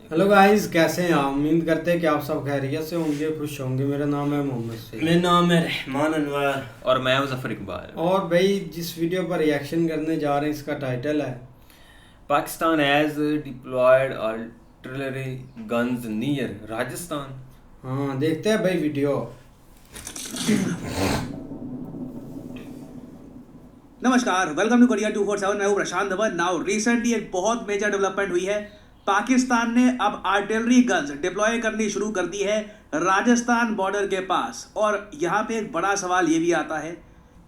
Hello guys, कैसे हैं आप? उम्मीद करते हैं कि आप सब खैरियत से होंगे, खुश होंगे। मेरा नाम है मोहम्मद सईद। मेरा नाम है रहमान अनवर। और मैं मुजफ्फर इकबाल। और भाई, जिस वीडियो पर रिएक्शन करने जा रहे हैं इसका टाइटल है Pakistan has deployed artillery guns near Rajasthan. हाँ, देखते हैं भाई वीडियो। नमस्कार, वेलकम टू कोरिया 247। मैं हूं प्रशांत धवन। नाउ रिसेंटली एक बहुत मेजर डेवलपमेंट हुई है। पाकिस्तान ने अब आर्टिलरी गन्स डिप्लॉय करनी शुरू कर दी है राजस्थान बॉर्डर के पास। और यहां पे एक बड़ा सवाल ये भी आता है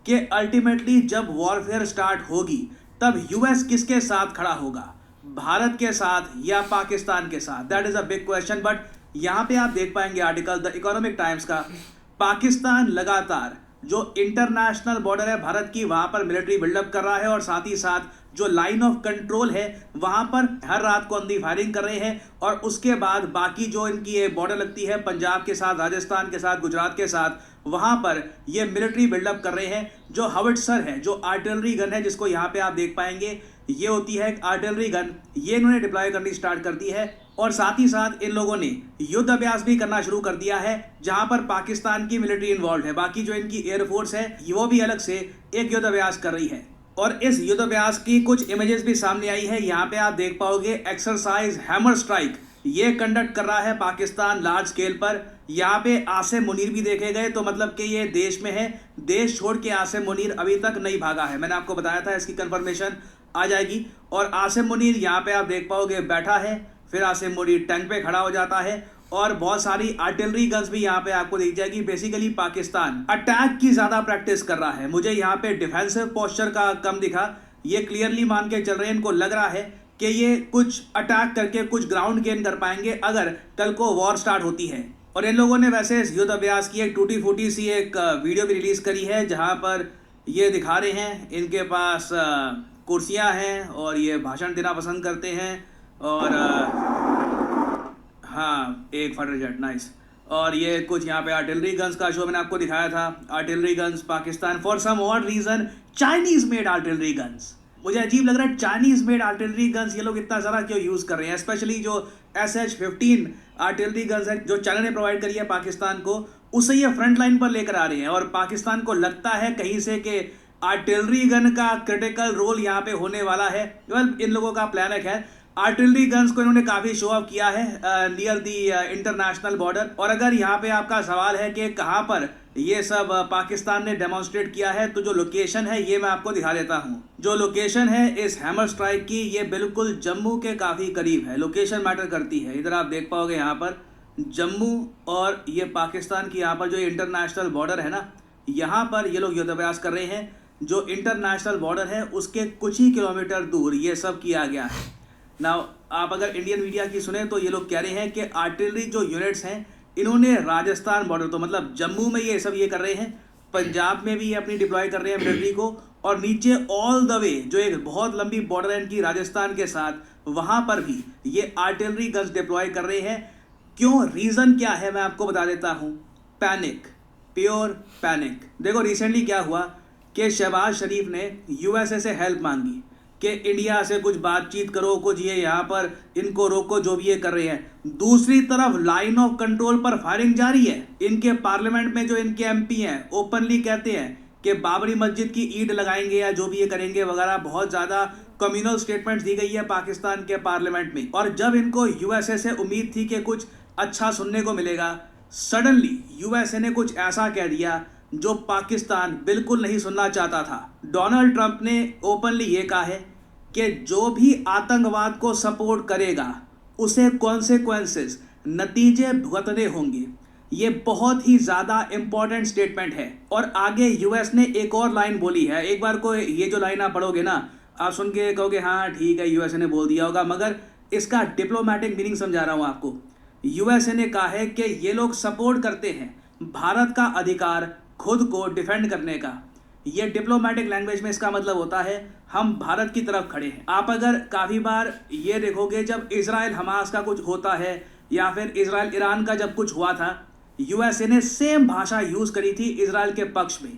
कि अल्टीमेटली जब वॉरफेयर स्टार्ट होगी तब यूएस किसके साथ खड़ा होगा, भारत के साथ या पाकिस्तान के साथ? That is a big question. But यहां पे आप देख पाएंगे आर्टिकल द इकोनॉमिक टाइम्स का, पाकिस्तान लगातार जो इंटरनेशनल बॉर्डर है भारत की वहां पर मिलिट्री बिल्डअप कर रहा है और साथ ही साथ जो लाइन ऑफ कंट्रोल है वहां पर हर रात को अंधी फायरिंग कर रहे हैं। और उसके बाद बाकी जो इनकी बॉर्डर लगती है पंजाब के साथ, राजस्थान के साथ, गुजरात के साथ, वहां पर ये मिलिट्री बिल्डअप कर रहे हैं। जो हविट्सर है, जो आर्टिलरी गन है, जिसको यहाँ पे आप देख पाएंगे, ये होती है आर्टिलरी गन, ये इन्होंने डिप्लॉय करनी स्टार्ट कर दी है। और साथ ही साथ इन लोगों ने युद्ध अभ्यास भी करना शुरू कर दिया है जहां पर पाकिस्तान की मिलिट्री इन्वॉल्व है। बाकी जो इनकी एयरफोर्स है वो भी अलग से एक युद्ध अभ्यास कर रही है। और इस युद्ध अभ्यास की कुछ इमेजेस भी सामने आई है। यहाँ पे आप देख पाओगे एक्सरसाइज हैमर स्ट्राइक, ये कंडक्ट कर रहा है पाकिस्तान लार्ज स्केल पर। यहाँ पे आसिम मुनीर भी देखे गए, तो मतलब कि ये देश में है। देश छोड़ के आसिम मुनीर अभी तक नहीं भागा है, मैंने आपको बताया था, इसकी कंफर्मेशन आ जाएगी। और आसिम मुनीर यहाँ पे आप देख पाओगे बैठा है, फिर आसिम मुनीर टैंक पे खड़ा हो जाता है। और बहुत सारी आर्टिलरी गन्स भी यहाँ पे आपको दिख जाएगी। बेसिकली पाकिस्तान अटैक की ज्यादा प्रैक्टिस कर रहा है। मुझे यहाँ पे डिफेंसिव पोस्चर का कम दिखा। ये क्लियरली मान के चल रहे हैं, इनको लग रहा है कि ये कुछ अटैक करके कुछ ग्राउंड गेन कर पाएंगे अगर कल को वॉर स्टार्ट होती है। और इन लोगों ने वैसे इस युद्ध अभ्यास की एक टूटी फूटी सी एक वीडियो भी रिलीज करी है जहाँ पर ये दिखा रहे हैं इनके पास कुर्सियाँ हैं और ये भाषण देना पसंद करते हैं। और हाँ, एक फाइटर जेट, नाइस। और ये कुछ यहाँ पे आर्टिलरी गन्स का शो मैंने आपको दिखाया था। Artillery guns Pakistan, for some odd reason Chinese made artillery guns. मुझे अजीब लग रहा है चाइनीज मेड आर्टिलरी गन्स ये लोग इतना ज़्यादा क्यों यूज़ कर रहे हैं। स्पेशली जो SH-15 आर्टिलरी गन्स है जो चाइना ने प्रोवाइड करी है पाकिस्तान को, उसे ये फ्रंट लाइन पर लेकर आ रहे हैं। और पाकिस्तान को लगता है कहीं से कि आर्टिलरी गन का क्रिटिकल रोल यहाँ पे होने वाला है। इन लोगों का प्लान है। आर्टिलरी गन्स को इन्होंने काफ़ी शो ऑफ किया है नियर दी इंटरनेशनल बॉर्डर। और अगर यहाँ पे आपका सवाल है कि कहाँ पर ये सब पाकिस्तान ने डेमोन्स्ट्रेट किया है, तो जो लोकेशन है ये मैं आपको दिखा देता हूँ। जो लोकेशन है इस हैमर स्ट्राइक की, ये बिल्कुल जम्मू के काफ़ी करीब है। लोकेशन मैटर करती है। इधर आप देख पाओगे यहाँ पर जम्मू और ये पाकिस्तान की यहाँ पर जो इंटरनेशनल बॉर्डर है ना, यहाँ पर ये लोग युद्धाभ्यास कर रहे हैं। जो इंटरनेशनल बॉर्डर है उसके कुछ ही किलोमीटर दूर ये सब किया गया है। नाउ आप अगर इंडियन मीडिया की सुने तो ये लोग कह रहे हैं कि आर्टिलरी जो यूनिट्स हैं इन्होंने राजस्थान बॉर्डर, तो मतलब जम्मू में ये सब ये कर रहे हैं, पंजाब में भी ये अपनी डिप्लॉय कर रहे हैं मिलिट्री को, और नीचे ऑल द वे जो एक बहुत लंबी बॉर्डर है इनकी राजस्थान के साथ, वहाँ पर भी ये आर्टिलरी गन्स डिप्लॉय कर रहे हैं। क्यों, रीज़न क्या है, मैं आपको बता देता हूँ। Panic, pure panic. देखो रिसेंटली क्या हुआ कि शहबाज शरीफ ने USA से हेल्प मांगी कि इंडिया से कुछ बातचीत करो, कुछ ये यहाँ पर इनको रोको जो भी ये कर रहे हैं। दूसरी तरफ लाइन ऑफ कंट्रोल पर फायरिंग जारी है। इनके पार्लियामेंट में जो इनके MP हैं ओपनली कहते हैं कि बाबरी मस्जिद की ईंट लगाएंगे या जो भी ये करेंगे वगैरह। बहुत ज़्यादा कम्युनल स्टेटमेंट दी गई है पाकिस्तान के पार्लियामेंट में। और जब इनको USA से उम्मीद थी कि कुछ अच्छा सुनने को मिलेगा, सडनली USA ने कुछ ऐसा कह दिया जो पाकिस्तान बिल्कुल नहीं सुनना चाहता था। डोनाल्ड ट्रंप ने ओपनली ये कहा है कि जो भी आतंकवाद को सपोर्ट करेगा उसे कॉन्सिक्वेंसेस, नतीजे भुगतने होंगे। ये बहुत ही ज़्यादा इंपॉर्टेंट स्टेटमेंट है। और आगे US ने एक और लाइन बोली है। एक बार को ये जो लाइन आप पढ़ोगे ना, आप सुन के कहोगे हाँ ठीक है USA ने बोल दिया होगा, मगर इसका डिप्लोमेटिक मीनिंग समझा रहा हूँ आपको। USA ने कहा है कि ये लोग सपोर्ट करते हैं भारत का अधिकार खुद को डिफेंड करने का। ये डिप्लोमेटिक लैंग्वेज में इसका मतलब होता है हम भारत की तरफ खड़े हैं। आप अगर काफ़ी बार ये देखोगे जब इजराइल हमास का कुछ होता है या फिर इजराइल ईरान का जब कुछ हुआ था, USA ने सेम भाषा यूज़ करी थी इजराइल के पक्ष में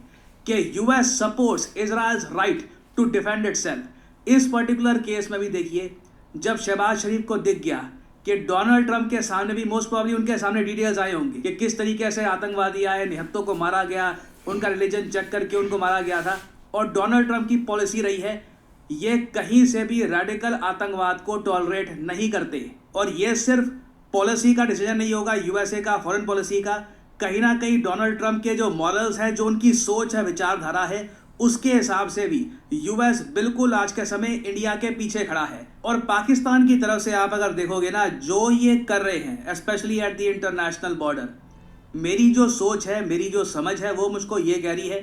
कि US supports Israel's right to defend itself. इस पर्टिकुलर केस में भी देखिए, जब शहबाज शरीफ को दिख गया कि डोनाल्ड ट्रंप के सामने भी मोस्ट प्रॉब्ली उनके सामने डिटेल्स आए होंगे कि किस तरीके से आतंकवादी आए, निहत्तों को मारा गया, उनका रिलीजन चेक करके उनको मारा गया था। और डोनाल्ड ट्रंप की पॉलिसी रही है ये कहीं से भी रेडिकल आतंकवाद को टॉलरेट नहीं करते। और ये सिर्फ पॉलिसी का डिसीजन नहीं होगा यूएसए का, फॉरेन पॉलिसी का, कहीं ना कहीं डोनाल्ड ट्रंप के जो मॉरल्स हैं, जो उनकी सोच है, विचारधारा है, उसके हिसाब से भी यूएस बिल्कुल आज के समय इंडिया के पीछे खड़ा है। और पाकिस्तान की तरफ से आप अगर देखोगे ना, जो ये कर रहे हैं specially at the international border, मेरी जो सोच है, मेरी जो समझ है, वो मुझको ये कह रही है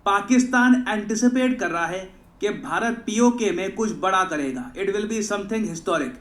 पाकिस्तान एंटिसिपेट कर रहा है कि भारत पीओके में कुछ बड़ा करेगा, it will be something historic.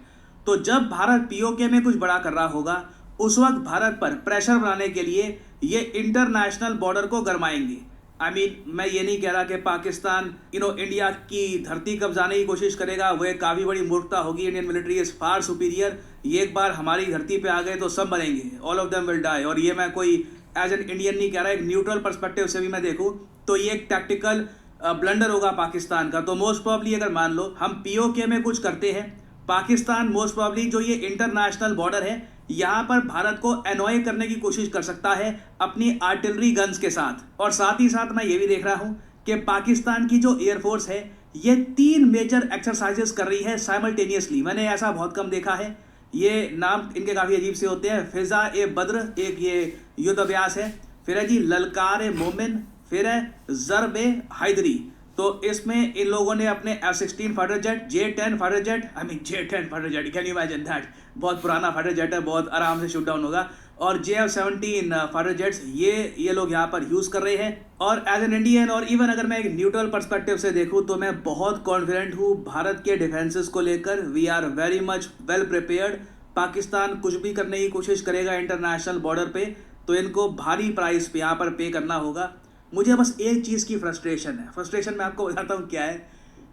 तो जब भारत पीओके में कुछ बड़ा कर रहा होगा उस वक्त भारत पर प्रेशर बनाने के लिए ये इंटरनेशनल बॉर्डर को गरमाएंगे। मैं ये नहीं कह रहा कि पाकिस्तान इंडिया की धरती कब्जाने की कोशिश करेगा, वो एक काफ़ी बड़ी मूर्खता होगी। Indian military is far superior. ये एक बार हमारी धरती पे आ गए तो सब मरेंगे, all of them will die. और ये मैं कोई एज एन इंडियन नहीं कह रहा, एक न्यूट्रल पर्सपेक्टिव से भी मैं देखूँ तो ये एक टैक्टिकल ब्लंडर होगा पाकिस्तान का। तो मोस्ट प्रॉब्ली अगर मान लो हम पीओके में कुछ करते हैं, पाकिस्तान मोस्ट प्रॉब्ली जो ये इंटरनेशनल बॉर्डर है यहाँ पर भारत को एनॉय करने की कोशिश कर सकता है अपनी आर्टिलरी गन्स के साथ। और साथ ही साथ मैं ये भी देख रहा हूँ कि पाकिस्तान की जो एयरफोर्स है ये 3 मेजर एक्सरसाइजेस कर रही है साइमल्टेनियसली। मैंने ऐसा बहुत कम देखा है। ये नाम इनके काफ़ी अजीब से होते हैं। फिजा ए बद्र एक ये युद्ध अभ्यास है, फिर है जी ललकार ए मोमिन, फिर है ज़रब ए हैदरी। तो इसमें इन लोगों ने अपने F-16 fighter jet, J-10 fighter jet, J-10 fighter jet, can you imagine that, बहुत पुराना फाइटर जेट है, बहुत आराम से शूट डाउन होगा। और JF-17 फाइटर जेट्स ये लोग यहाँ पर यूज़ कर रहे हैं। और एज एन इंडियन और इवन अगर मैं एक न्यूट्रल पर्सपेक्टिव से देखूँ तो मैं बहुत कॉन्फिडेंट हूँ भारत के डिफेंसेस को लेकर। We are very much well prepared. Pakistan कुछ भी करने की कोशिश करेगा इंटरनेशनल बॉर्डर पे तो इनको भारी प्राइस पे यहाँ पर पे करना होगा। मुझे बस एक चीज़ की फ्रस्ट्रेशन है। फ्रस्ट्रेशन मैं आपको बताता हूँ क्या है।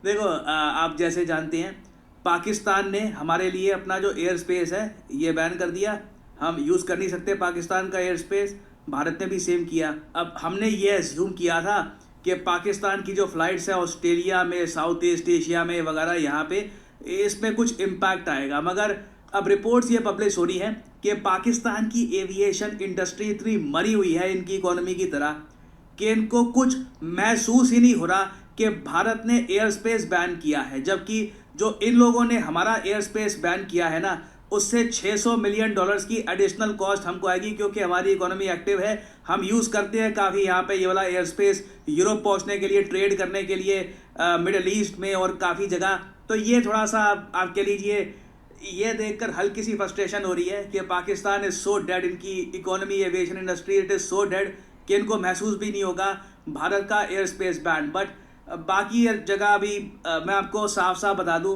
देखो आप जैसे जानते हैं पाकिस्तान ने हमारे लिए अपना जो एयर स्पेस है ये बैन कर दिया। हम यूज़ कर नहीं सकते पाकिस्तान का एयर स्पेस। भारत ने भी सेम किया। अब हमने ये एज्यूम किया था कि पाकिस्तान की जो फ़्लाइट्स है ऑस्ट्रेलिया में, साउथ ईस्ट एशिया में वगैरह, यहाँ पे इसमें कुछ इम्पैक्ट आएगा। मगर अब रिपोर्ट्स ये पब्लिश हो रही हैं कि पाकिस्तान की एविएशन इंडस्ट्री इतनी मरी हुई है इनकी इकोनॉमी की तरह कि इनको कुछ महसूस ही नहीं हो रहा कि भारत ने एयर स्पेस बैन किया है। जबकि जो इन लोगों ने हमारा एयर स्पेस बैन किया है ना, उससे $600 मिलियन की एडिशनल कॉस्ट हमको आएगी, क्योंकि हमारी इकोनॉमी एक्टिव है। हम यूज़ करते हैं काफ़ी यहाँ पे ये वाला एयर स्पेस यूरोप पहुँचने के लिए, ट्रेड करने के लिए मिडल ईस्ट में और काफ़ी जगह। तो ये थोड़ा सा आप कह लीजिए, ये देखकर हल्की सी फ्रस्ट्रेशन हो रही है कि पाकिस्तान इज़ सो डेड, इनकी economy aviation industry it is so dead कि इनको महसूस भी नहीं होगा भारत का एयर स्पेस बैन। बट बाकी जगह अभी मैं आपको साफ साफ बता दूं,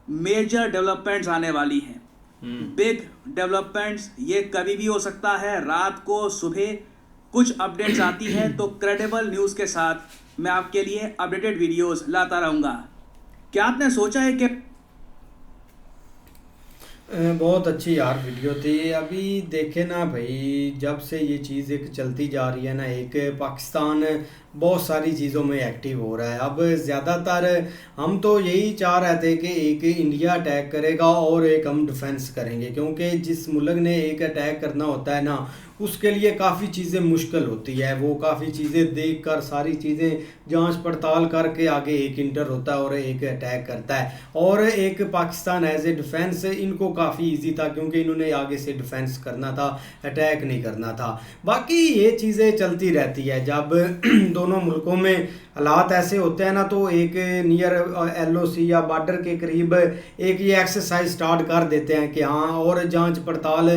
मेजर डेवलपमेंट्स आने वाली हैं। बिग डेवलपमेंट्स ये कभी भी हो सकता है, रात को सुबह कुछ अपडेट्स आती हैं तो क्रेडिबल न्यूज़ के साथ मैं आपके लिए अपडेटेड वीडियोस लाता रहूँगा। क्या आपने सोचा है कि बहुत अच्छी यार वीडियो थी। अभी देखे ना भाई, जब से ये चीज़ एक चलती जा रही है ना, एक पाकिस्तान बहुत सारी चीज़ों में एक्टिव हो रहा है। अब ज़्यादातर हम तो यही चाह रहे थे कि एक इंडिया अटैक करेगा और एक हम डिफेंस करेंगे, क्योंकि जिस मुल्क ने एक अटैक करना होता है ना, उसके लिए काफ़ी चीज़ें मुश्किल होती है। वो काफ़ी चीज़ें देखकर, सारी चीज़ें जांच पड़ताल करके आगे एक इंटर होता है और एक अटैक करता है। और एक पाकिस्तान एज ए डिफेंस इनको काफ़ी इजी था, क्योंकि इन्होंने आगे से डिफेंस करना था, अटैक नहीं करना था। बाकी ये चीज़ें चलती रहती है। जब दोनों मुल्कों में हालात ऐसे होते हैं ना, तो एक नियर LOC या बॉर्डर के करीब एक ये एक्सरसाइज स्टार्ट कर देते हैं कि हाँ, और जांच पड़ताल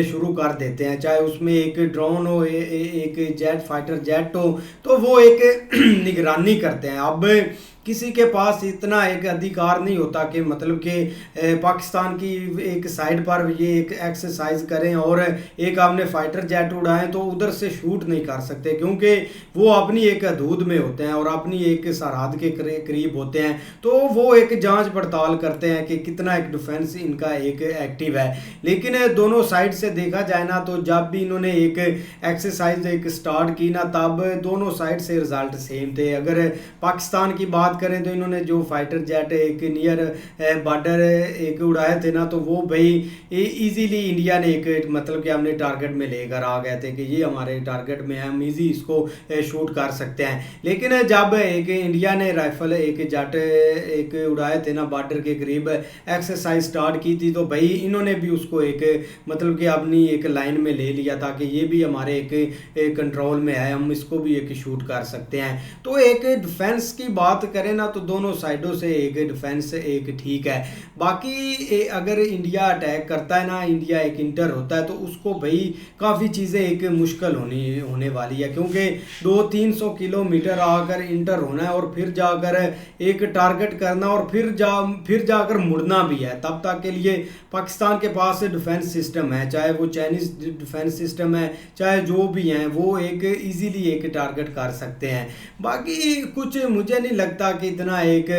शुरू कर देते हैं। चाहे उसमें एक ड्रोन हो, एक जेट, फाइटर जेट हो, तो वो एक निगरानी करते हैं। अब किसी के पास इतना एक अधिकार नहीं होता कि मतलब कि पाकिस्तान की एक साइड पर ये एक एक्सरसाइज करें और एक आपने फाइटर जेट उड़ाएं तो उधर से शूट नहीं कर सकते, क्योंकि वो अपनी एक हदूद में होते हैं और अपनी एक सरहद के करीब होते हैं। तो वो एक जांच पड़ताल करते हैं कि कितना एक डिफेंस इनका एक एक्टिव है। लेकिन दोनों साइड से देखा जाए ना, तो जब भी इन्होंने एक एक्सरसाइज एक स्टार्ट की ना, तब दोनों साइड से रिजल्ट सेम थे। अगर पाकिस्तान की बात करें तो इन्होंने जो फाइटर जेट एक नियर बॉर्डर एक उड़ाए थे ना, तो वो भाई इजीली इंडिया ने एक मतलब कि हमने टारगेट में लेकर आ गए थे कि ये हमारे टारगेट में है, हम इजी इसको शूट कर सकते हैं। लेकिन जब एक इंडिया ने राइफल एक जेट एक उड़ाए थे ना बॉर्डर के करीब, एक्सरसाइज स्टार्ट की थी, तो भाई इन्होंने भी उसको एक मतलब कि अपनी एक लाइन में ले लिया था कि ये भी हमारे एक कंट्रोल में है, हम इसको भी एक शूट कर सकते हैं। तो एक डिफेंस की बात करें ना तो दोनों साइडों से एक डिफेंस एक ठीक है। बाकी अगर इंडिया अटैक करता है ना, इंडिया एक इंटर होता है, तो उसको भाई काफ़ी चीज़ें एक मुश्किल होने वाली है, क्योंकि 200-300 किलोमीटर आकर इंटर होना है और फिर जाकर एक टारगेट करना और फिर जाकर मुड़ना भी है। तब तक के लिए पाकिस्तान के पास डिफेंस सिस्टम है, चाहे वो चाइनीज़ डिफेंस सिस्टम है, चाहे जो भी हैं, वो एक इजीली एक टारगेट कर सकते हैं। बाकी कुछ मुझे नहीं लगता कि इतना एक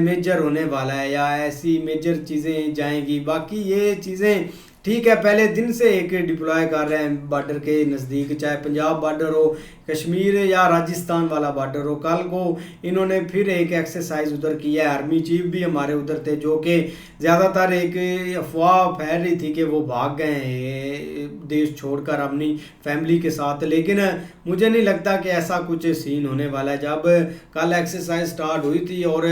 मेजर होने वाला है या ऐसी मेजर चीज़ें जाएंगी। बाकी ये चीज़ें ठीक है, पहले दिन से एक डिप्लॉय कर रहे हैं बॉर्डर के नज़दीक, चाहे पंजाब बॉर्डर हो, कश्मीर या राजस्थान वाला बॉर्डर हो। कल को इन्होंने फिर एक एक्सरसाइज उधर किया है, आर्मी चीफ भी हमारे उधर थे, जो कि ज़्यादातर एक अफवाह फैल रही थी कि वो भाग गए हैं देश छोड़कर अपनी फैमिली के साथ, लेकिन मुझे नहीं लगता कि ऐसा कुछ सीन होने वाला है। जब कल एक्सरसाइज स्टार्ट हुई थी और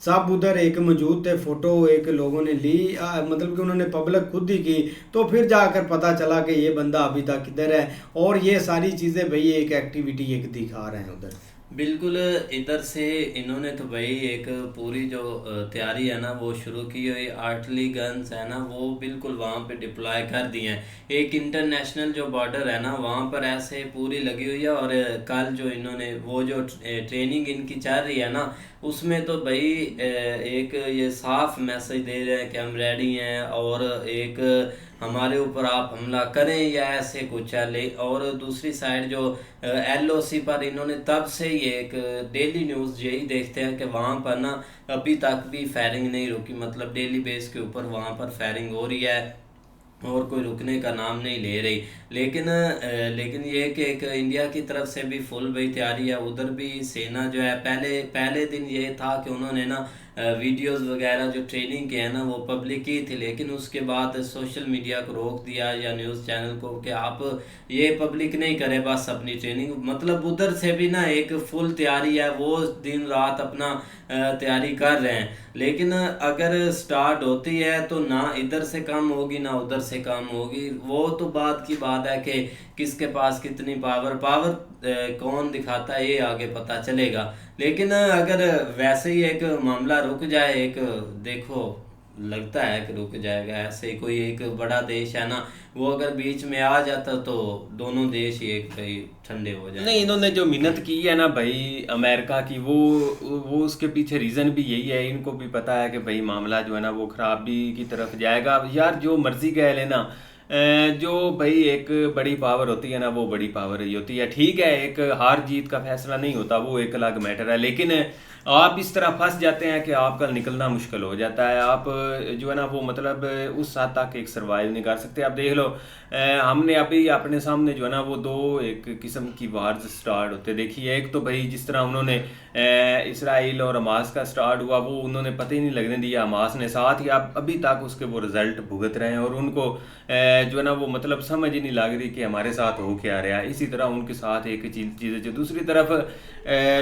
सब उधर एक मौजूद थे, फ़ोटो एक लोगों ने ली, मतलब कि उन्होंने पब्लिक खुद ही की, तो फिर जाकर पता चला कि ये बंदा अभी तक किधर है, और ये सारी चीज़ें भाई एक एक्टिविटी एक दिखा रहे हैं उधर। बिल्कुल। इधर से इन्होंने तो भाई एक पूरी जो तैयारी है ना वो शुरू की हुई, आर्टिलरी गन्स है ना वो बिल्कुल वहाँ पे डिप्लॉय कर दिए हैं। एक इंटरनेशनल जो बॉर्डर है ना वहाँ पर ऐसे पूरी लगी हुई है, और कल जो इन्होंने वो जो ट्रेनिंग इनकी चल रही है ना उसमें तो भाई एक ये साफ मैसेज दे रहे हैं कि हम रेडी हैं, और एक हमारे ऊपर आप हमला करें या ऐसे कुछ चले। और दूसरी साइड जो LOC पर इन्होंने तब से ये एक डेली न्यूज़ यही देखते हैं कि वहाँ पर ना अभी तक भी फायरिंग नहीं रुकी, मतलब डेली बेस के ऊपर वहाँ पर फायरिंग हो रही है और कोई रुकने का नाम नहीं ले रही। लेकिन ये कि एक इंडिया की तरफ से भी फुल भाई तैयारी है। उधर भी सेना जो है पहले दिन ये था कि उन्होंने ना वीडियोस वगैरह जो ट्रेनिंग के हैं ना वो पब्लिक की थी, लेकिन उसके बाद सोशल मीडिया को रोक दिया या न्यूज़ चैनल को कि आप ये पब्लिक नहीं करें बस अपनी ट्रेनिंग। मतलब उधर से भी ना एक फुल तैयारी है, वो दिन रात अपना तैयारी कर रहे हैं। लेकिन अगर स्टार्ट होती है तो ना इधर से कम होगी ना उधर से कम होगी, वो तो बात की बात है कि किसके पास कितनी पावर कौन दिखाता है ये आगे पता चलेगा। लेकिन अगर वैसे ही एक मामला रुक जाए, एक देखो लगता है कि रुक जाएगा, ऐसे कोई एक बड़ा देश है ना वो अगर बीच में आ जाता तो दोनों देश ही एक भाई ठंडे हो जाए। नहीं, इन्होंने जो मिन्नत की है ना भाई अमेरिका की, वो उसके पीछे रीज़न भी यही है। इनको भी पता है कि भाई मामला जो है ना वो खराबी की तरफ जाएगा। यार जो मर्जी कह लेना, जो भाई एक बड़ी पावर होती है ना वो बड़ी पावर ही होती है। ठीक है, एक हार जीत का फैसला नहीं होता, वो एक अलग मैटर है, लेकिन आप इस तरह फंस जाते हैं कि आपका निकलना मुश्किल हो जाता है। आप जो है ना वो मतलब उस हद तक एक सर्वाइव नहीं कर सकते। आप देख लो, हमने अभी अपने सामने जो है ना वो दो एक किस्म की वार्स स्टार्ट होते देखिए। एक तो भाई जिस तरह उन्होंने इसराइल और हमास का स्टार्ट हुआ, वो उन्होंने पता ही नहीं लगने दिया हमास ने, साथ ही आप अभी तक उसके वो रिजल्ट भुगत रहे हैं, और उनको जो है ना वो मतलब समझ ही नहीं लग रही कि हमारे साथ हो क्या रहा है। इसी तरह उनके साथ एक चीज़ जो दूसरी तरफ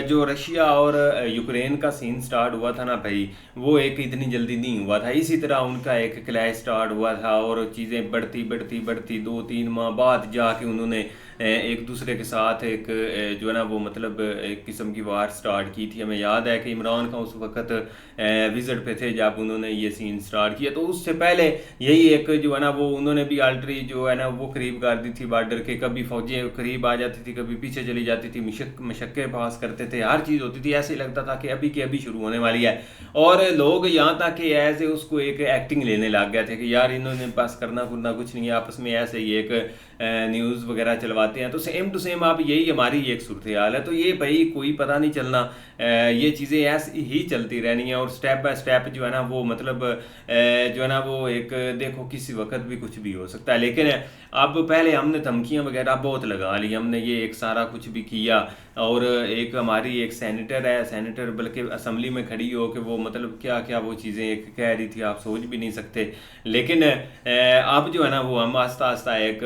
जो रशिया और यूक्रेन का सीन स्टार्ट हुआ था ना भाई, वो एक इतनी जल्दी नहीं हुआ था। इसी तरह उनका एक क्लैश स्टार्ट हुआ था, और चीज़ें बढ़ती 2-3 माह बाद जाके उन्होंने एक दूसरे के साथ एक जो है ना वो मतलब एक किस्म की वार स्टार्ट की थी। हमें याद है कि इमरान खान उस वक्त विजिट पे थे जब उन्होंने ये सीन स्टार्ट किया। तो उससे पहले यही एक जो है ना वो उन्होंने भी आर्टिलरी जो है ना वो करीब कर दी थी बॉर्डर के, कभी फौजें करीब आ जाती थी, कभी पीछे चली जाती थी, मशक्क़े पास करते थे, हर चीज़ होती थी। ऐसे ही लगता था कि अभी की अभी शुरू होने वाली है, और लोग यहाँ तक कि ऐसे उसको एक एक्टिंग लेने लग गए थे कि यार इन्होंने बस करना कुछ नहीं है, आपस में ऐसे ही एक न्यूज़ वगैरह चलवाते हैं। तो सेम टू सेम आप यही हमारी एक सूरत हाल है। तो ये भाई कोई पता नहीं चलना, ये चीज़ें ऐसी ही चलती रहनी है, और स्टेप बाय स्टेप जो है ना वो मतलब जो है ना वो एक देखो किसी वक्त भी कुछ भी हो सकता है। लेकिन अब पहले हमने धमकियाँ वगैरह बहुत लगा ली, हमने ये एक सारा कुछ भी किया, और एक हमारी एक सेनेटर है, सेनेटर बल्कि असम्बली में खड़ी हो कि वो मतलब क्या क्या वो चीज़ें एक कह रही थी, आप सोच भी नहीं सकते। लेकिन अब जो है ना वो हम आस्ता आस्ता एक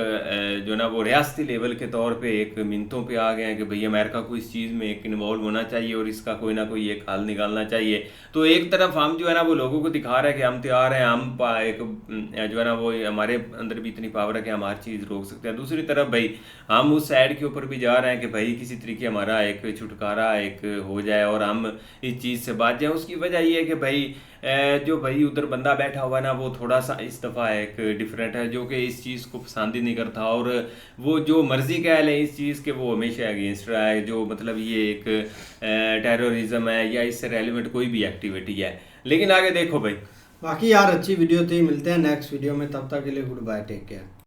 जो है ना वो रियासती लेवल के तौर पे एक मिनतों पे आ गए हैं कि भाई अमेरिका को इस चीज़ में एक इन्वॉल्व होना चाहिए और इसका कोई ना कोई एक हल निकालना चाहिए। तो एक तरफ हम जो है ना वो लोगों को दिखा रहे हैं कि हम तैयार हैं, हम एक जो है ना वो हमारे अंदर भी इतनी पावर है कि हम हर चीज़ रोक सकते हैं। दूसरी तरफ भाई हम उस साइड के ऊपर भी जा रहे हैं कि भाई किसी तरीके हमारा एक छुटकारा एक हो जाए और हम इस चीज़ से बच जाएं। उसकी वजह ये है कि भाई जो भाई उधर बंदा बैठा हुआ है ना वो थोड़ा सा इस दफ़ा एक डिफरेंट है, जो कि इस चीज़ को पसंद ही नहीं करता और वो जो मर्ज़ी कह ले इस चीज़ के वो हमेशा अगेंस्ट रहा है। जो मतलब ये एक टेररिज्म है या इससे रेलिवेंट कोई भी एक्टिविटी है। लेकिन आगे देखो भाई। बाकी यार अच्छी वीडियो थी, मिलते हैं नेक्स्ट वीडियो में, तब तक के लिए गुड बाय, टेक केयर।